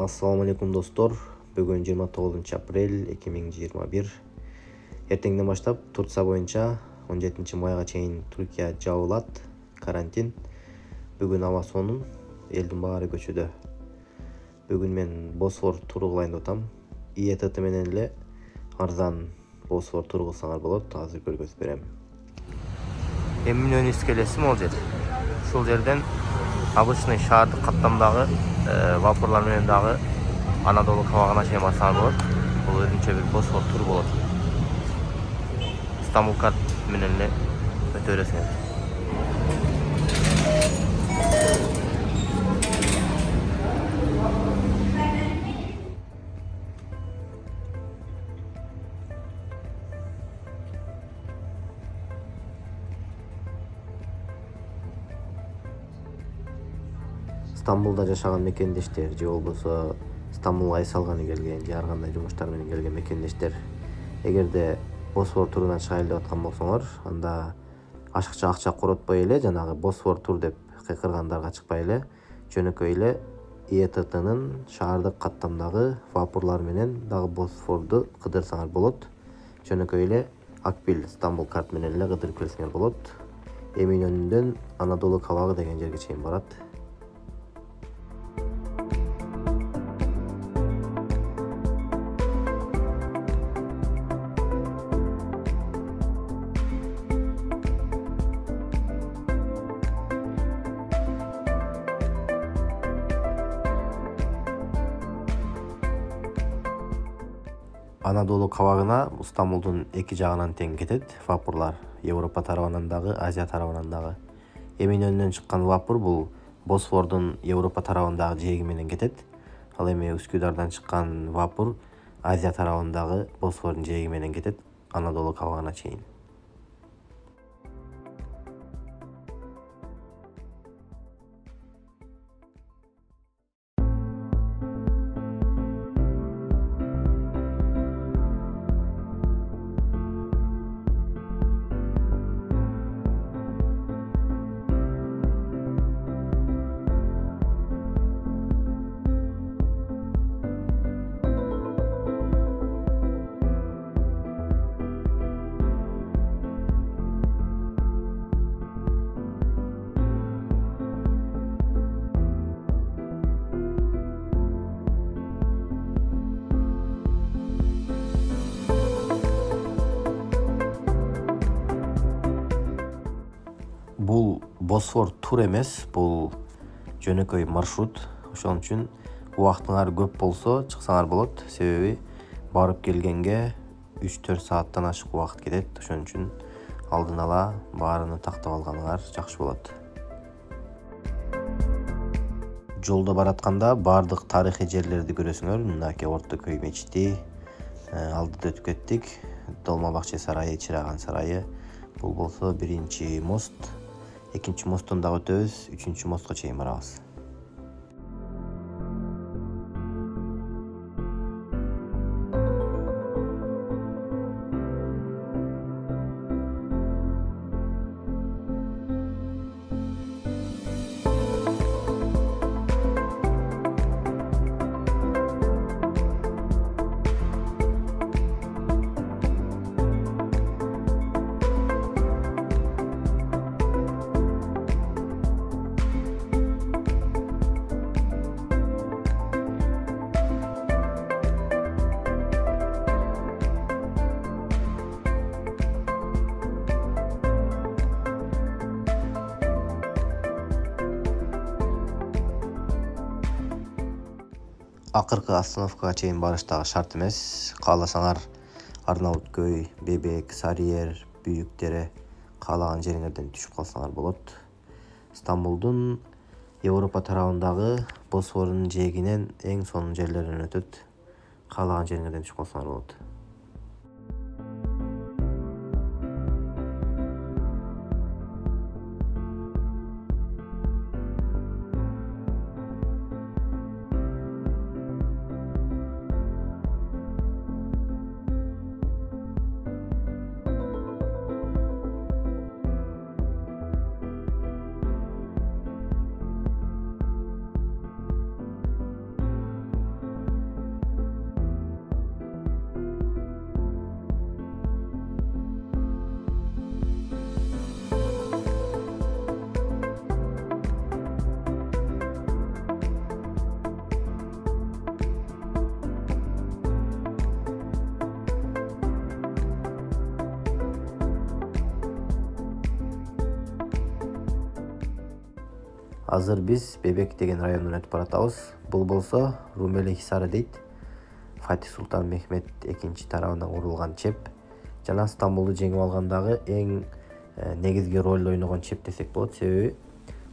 Assalamu alaikum dostlar. Bugün 29 aprel 2021. Эртеңден баштап Турция боюнча 17 майга чейин Түркия жабылат. Карантин. Бүгүн аба сонун, элдин баары көчөдө. Бүгүн мен Босфор туру кылайын деп атам. İETT менен эле арзан Босфор туру кылсаңар болот. Азыр көргөзүп берем. Эмин искелеси могул жер. Ушул жерден обычный шаардык каттамдагы вапурлар менен дагы Anadolukavagına чейин барсаңар болот. Бул өзүнчө бир Босфор туру болот. İstanbulkart менен эле өтө бересиңер. Стамбулда жашаган мекендештер же болбосо Стамбулга ай салганы келген же ар кандай жумуштар менен келген мекендештер эгерде Босфор турунан чыгайлы деп аткан болсоңор, анда ашыкча акча коротпой эле жанагы Босфор тур деп кыйкыргандарга чыкпай эле жөнөкөй эле İETT'нын шаардык каттамдагы вапурлар менен дагы Босфорду кыдырсаңар болот. Жөнөкөй эле Акбил Стамбулкart менен эле кыдырып келсеңер болот. Эминөнүндөн Anadolukavagi деген жерге чейин барат. Anadolukavagына Стамбулдун эки жагынан тең кетет вапурлар. Европа тарабынан дагы, Азия тарабынан дагы. Эминөнүнөн чыккан вапур бул Босфордун Европа тарабындагы жээги менен кетет. Ал эми Үскүдардан чыккан вапур Азия тарабындагы Босфордун жээги менен кетет Anadolukavagына чейин. Бул Босфор тур эмес, бул жөнөкөй маршрут. Ошон үчүн убактыңар көп болсо чыксаңар болот. Себеби барып келгенге 3-4 сааттан ашык убакыт кетет. Ошон үчүн алдын ала баарыны тактап алганыңар жакшы болот. Жолдо баратканда бардык тарыхый жерлерди көрөсүңөр. Мындаки Орто көй мечити, алдыда өтүп кеттик. Долмабакчы сарайы, Чыраган сарайы. Бул болсо биринчи мост. Экинчи мосттон дагы өтөбүз, үчүнчү мостко чейин барабыз. Акыркы остановкага чейин барыш дагы шарт эмес. Кааласаңар Арнауткөй, Бебек, Сарыер, Бүйүк Дере каалаган жериңерден түшүп калсаңар болот. Стамбулдун Европа тарабындагы Босфордун жээгинен эң сонун жерлерден өтөт. Каалаган жериңерден түшүп калсаңар болот. Азыр биз Бебек деген райондон өтүп баратабыз. Бул болсо Румели Хисары дейт. Фатих Султан Мехмет экинчи тарабынан курулган чеп жана Стамбулду жеңип алгандагы эң негизги ролду ойногон чеп десек болот. Себеби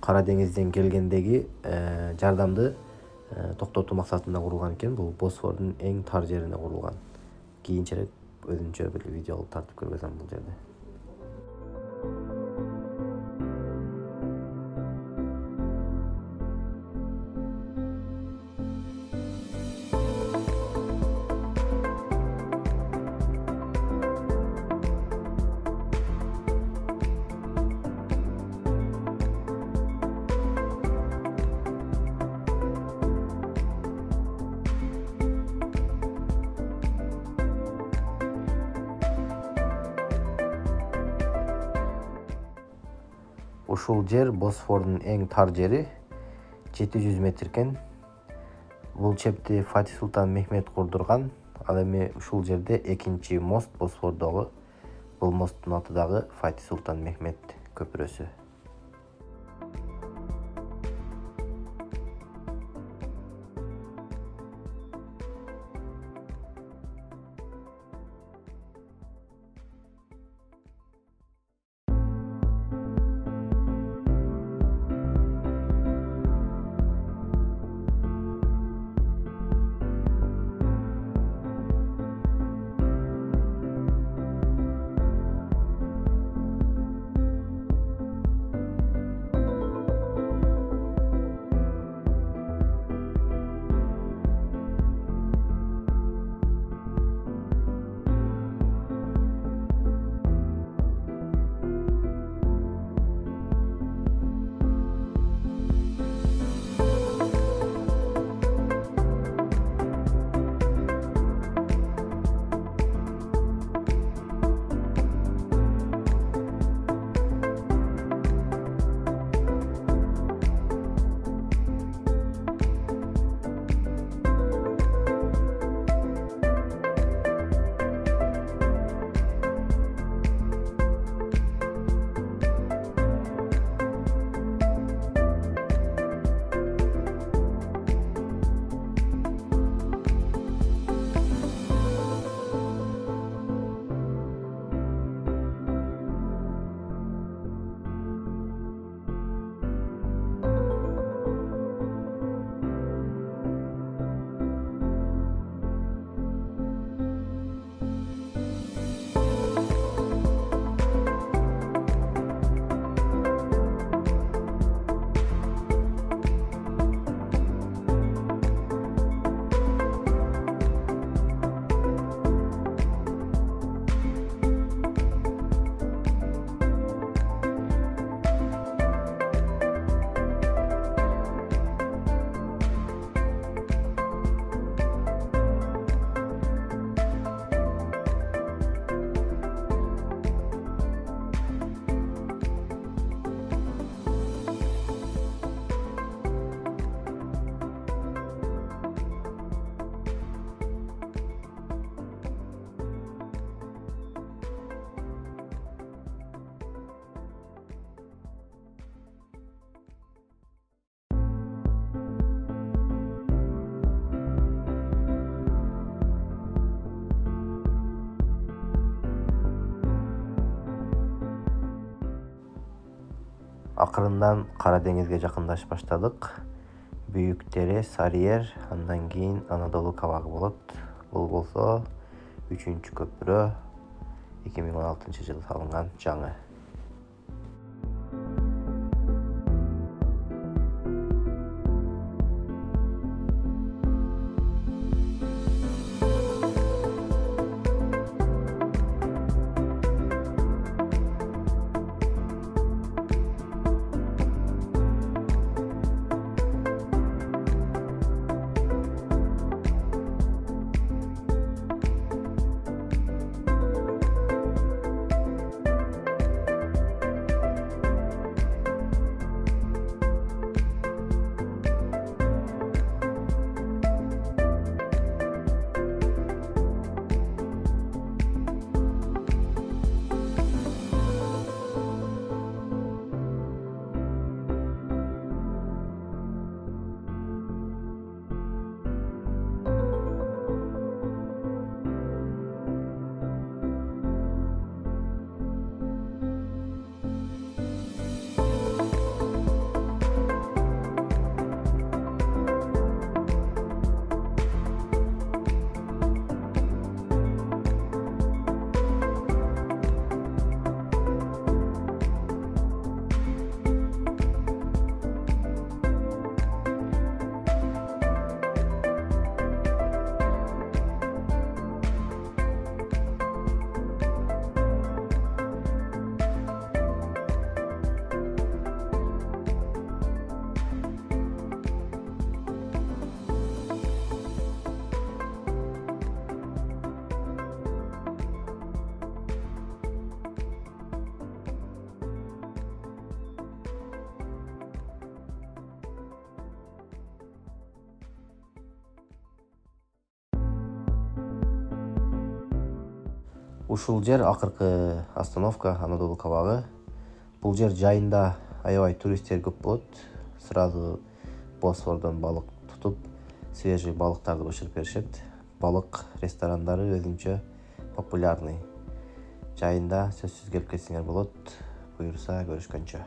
Кара деңизден келгендеги жардамды токтотуу максатында курулган экен. Бул Босфордун эң тар жерине курулган. Кийинчерээк өзүнчө бир видео кылып тартып көргөзөм бул жерде. Ушул жер Босфордун эң тар жери 700 метр экен. Бул чепти Фатих Султан Мехмет курдурган. Ал эми ушул жерде экинчи мост Босфордогу. Бул посттун аты дагы Фатих Султан Мехмет көпүрөсү. Акырындан Кара деңизге жакындашып баштадык. Büyük дере Sarıyer, андан кийин Anadolukavagi болот. Бул болсо 3-чү көпүрө 2016-жылы салынган жаңы. Ушул жер акыркы остановка Анадолукавагы. Бул жер жайында аябай туристтер көп болот. Сразу Босфордон балык тутуп, свежий балыктарды бышырып беришет. Балык ресторандары өзүнчө популярный. Жайында сөзсүз келип кетсеңер болот. Буюрса көрүшкөнчө.